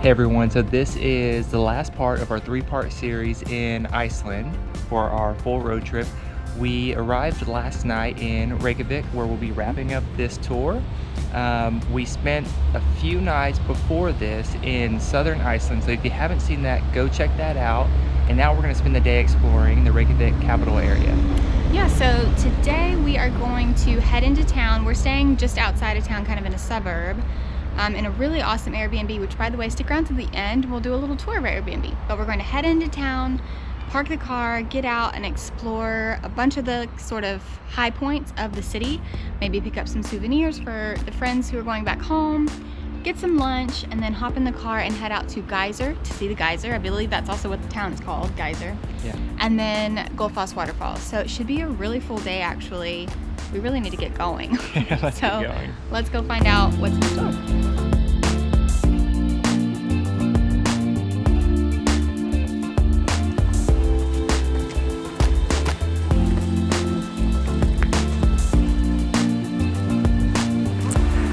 Hey everyone, so this is the last part of our three-part series in Iceland for our full road trip. We arrived last night in Reykjavik where we'll be wrapping up this tour. We spent a few nights before this in southern Iceland, so if you haven't seen that, go check that out. And now we're going to spend the day exploring the Reykjavik capital area. Yeah, so today we are going to head into town. We're staying just outside of town, kind of in a suburb. In a really awesome Airbnb, which by the way, stick around to the end, we'll do a little tour of our Airbnb. But we're going to head into town, park the car, get out and explore a bunch of the sort of high points of the city. Maybe pick up some souvenirs for the friends who are going back home, get some lunch, and then hop in the car and head out to Geysir to see the geyser. I believe that's also what the town is called, Geysir. Yeah. And then Gullfoss Waterfall. So it should be a really full day actually. We really need to get going. Yeah, let's get going. Let's go find out what's in store.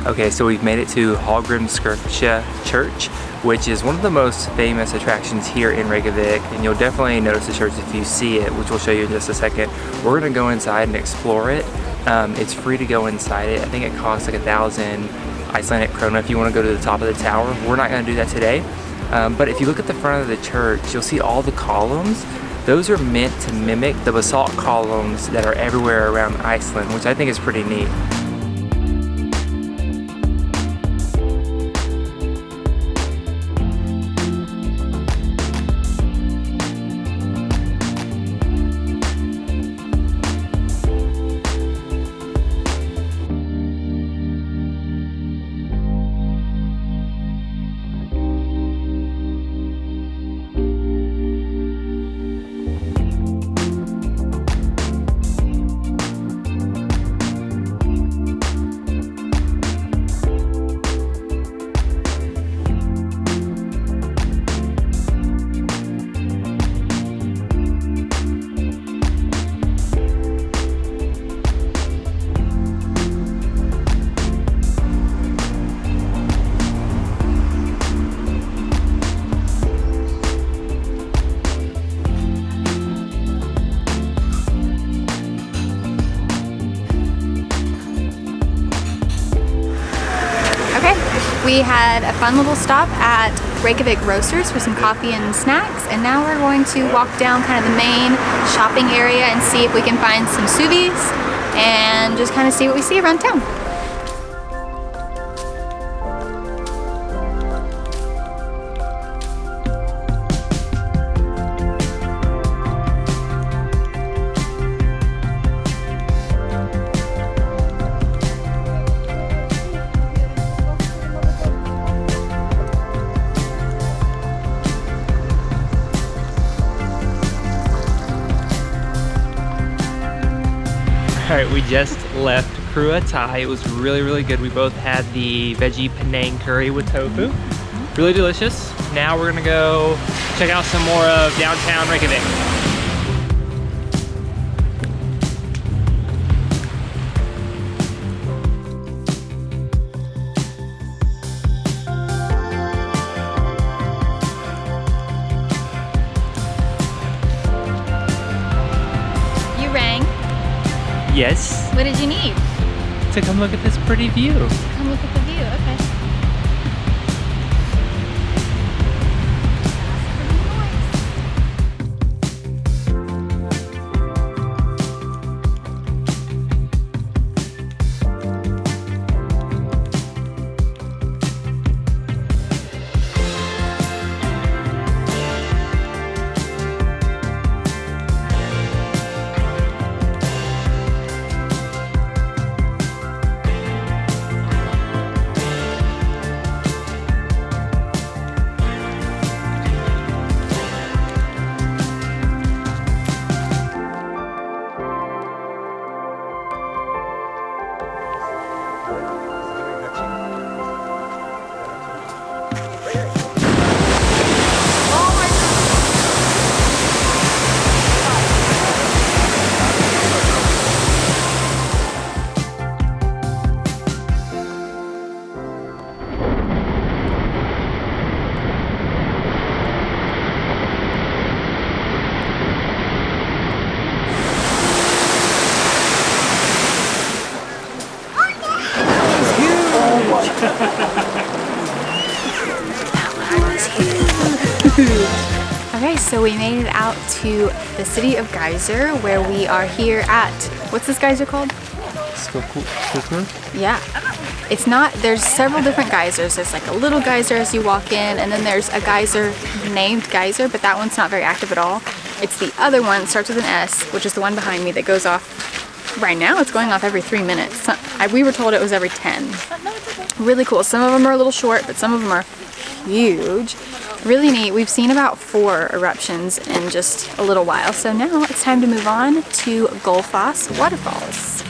Okay, so we've made it to Hallgrímskirkja Church, which is one of the most famous attractions here in Reykjavik, and you'll definitely notice the church if you see it, which we'll show you in just a second. We're gonna go inside and explore it. It's free to go inside it. I think it costs like 1,000 Icelandic krona if you want to go to the top of the tower. We're not going to do that today. But if you look at the front of the church, you'll see all the columns. Those are meant to mimic the basalt columns that are everywhere around Iceland, which I think is pretty neat. We had a fun little stop at Reykjavik Roasters for some coffee and snacks, and now we're going to walk down kind of the main shopping area and see if we can find some suvis and just kind of see what we see around town. Alright, we just left Krua Thai. It was really good. We both had the veggie Penang curry with tofu. Really delicious. Now we're gonna go check out some more of downtown Reykjavik. Yes. What did you need? To come look at this pretty view. Come look at the view, okay. Okay, so we made it out to the city of Geysir, where we are here at, what's this geyser called? Yeah. It's not, there's several different geysers. There's like a little geyser as you walk in, and then there's a geyser named Geysir, but that one's not very active at all. It's the other one that starts with an S, which is the one behind me that goes off. Right now it's going off every 3 minutes. We were told it was every 10. Really cool. Some of them are a little short, but some of them are huge. Really neat. We've seen about 4 eruptions in just a little while. So now it's time to move on to Gullfoss Waterfalls.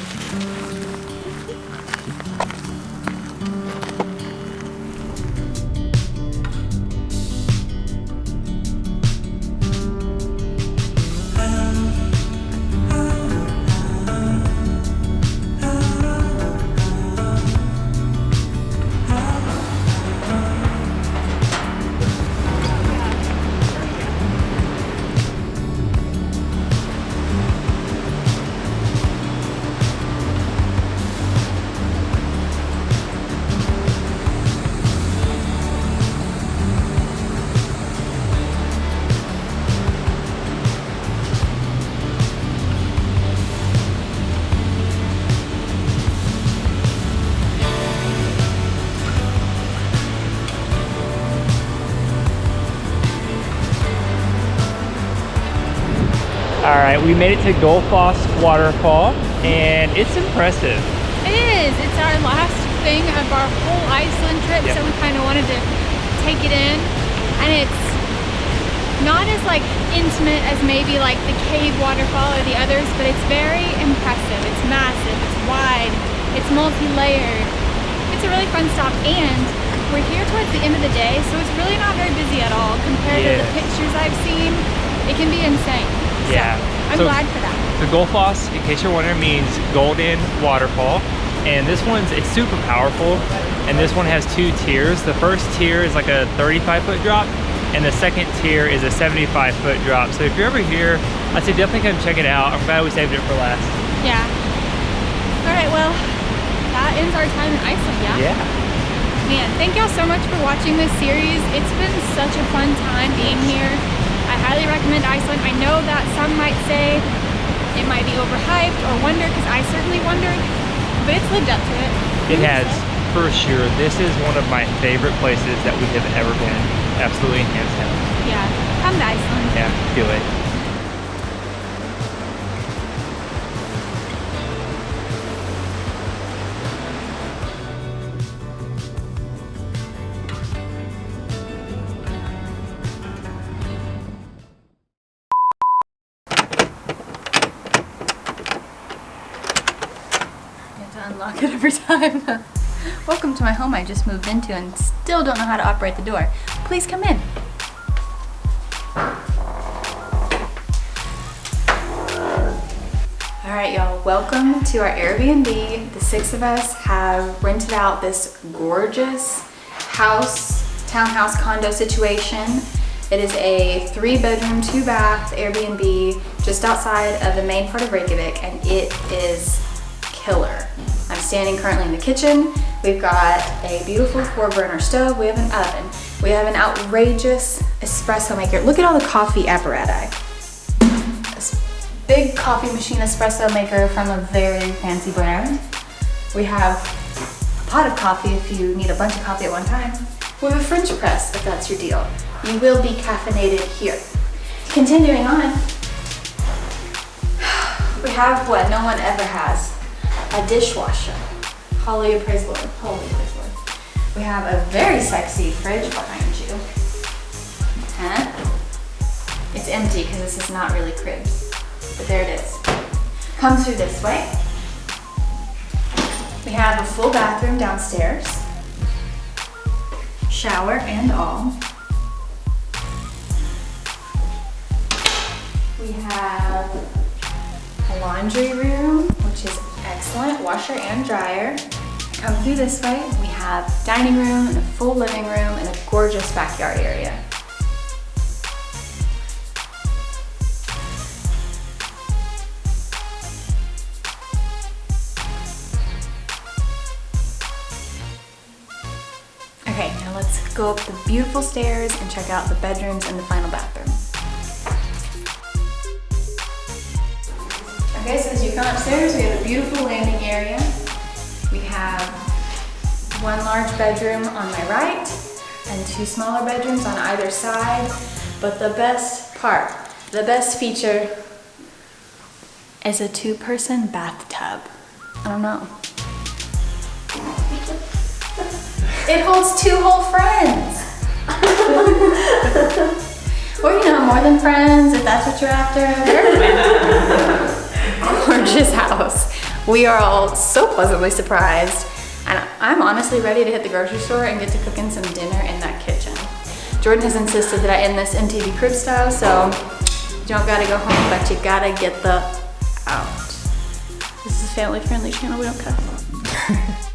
All right, we made it to Gullfoss Waterfall, and it's impressive. It is. It's our last thing of our whole Iceland trip, so we kind of wanted to take it in. And it's not as like intimate as maybe like the cave waterfall or the others, but it's very impressive. It's massive, it's wide, it's multi-layered. It's a really fun stop, and we're here towards the end of the day, so it's really not very busy at all compared to the pictures I've seen. It can be insane. Yeah. I'm glad for that. The Gullfoss, in case you're wondering, means golden waterfall. And this it's super powerful. And this one has 2 tiers. The first tier is like a 35-foot drop, and the second tier is a 75-foot drop. So if you're ever here, I'd say definitely come check it out. I'm glad we saved it for last. Yeah. All right, well, that ends our time in Iceland, yeah? Yeah. Man, thank y'all so much for watching this series. It's been such a fun time being here. I highly recommend Iceland. I know that some might say it might be overhyped or wonder, because I certainly wondered, but it's lived up to it. It has, for sure. This is one of my favorite places that we have ever been. Absolutely, hands down. Yeah, come to Iceland. Yeah, do it. Unlock it every time. Welcome to my home I just moved into and still don't know how to operate the door. Please come in. Alright y'all, welcome to our Airbnb. The 6 of us have rented out this gorgeous townhouse condo situation. It is a 3-bedroom, 2-bath Airbnb just outside of the main part of Reykjavik, and it is killer. I'm standing currently in the kitchen. We've got a beautiful 4-burner stove. We have an oven. We have an outrageous espresso maker. Look at all the coffee apparatus. This big coffee machine espresso maker from a very fancy brand. We have a pot of coffee if you need a bunch of coffee at one time. We have a French press if that's your deal. You will be caffeinated here. Continuing on, we have what no one ever has. A dishwasher. Hallelujah, praise the Lord. Holy praise the Lord. We have a very sexy fridge behind you. It's empty because this is not really cribbed, but there it is. Come through this way. We have a full bathroom downstairs. Shower and all. We have a laundry room, which is excellent, washer and dryer. Come through this way, we have dining room and a full living room and a gorgeous backyard area. Now let's go up the beautiful stairs and check out the bedrooms and the final bathroom. Okay, so as you come upstairs, we have a beautiful landing area. We have one large bedroom on my right and two smaller bedrooms on either side. But the best part, the best feature is a two-person bathtub. I don't know. It holds two whole friends. Or, you know, more than friends, if that's what you're after. Gorgeous house. We are all so pleasantly surprised. And I'm honestly ready to hit the grocery store and get to cooking some dinner in that kitchen. Jordan has insisted that I end this MTV crib style, so you don't gotta go home, but you gotta get the out. This is a family-friendly channel, we don't cuss.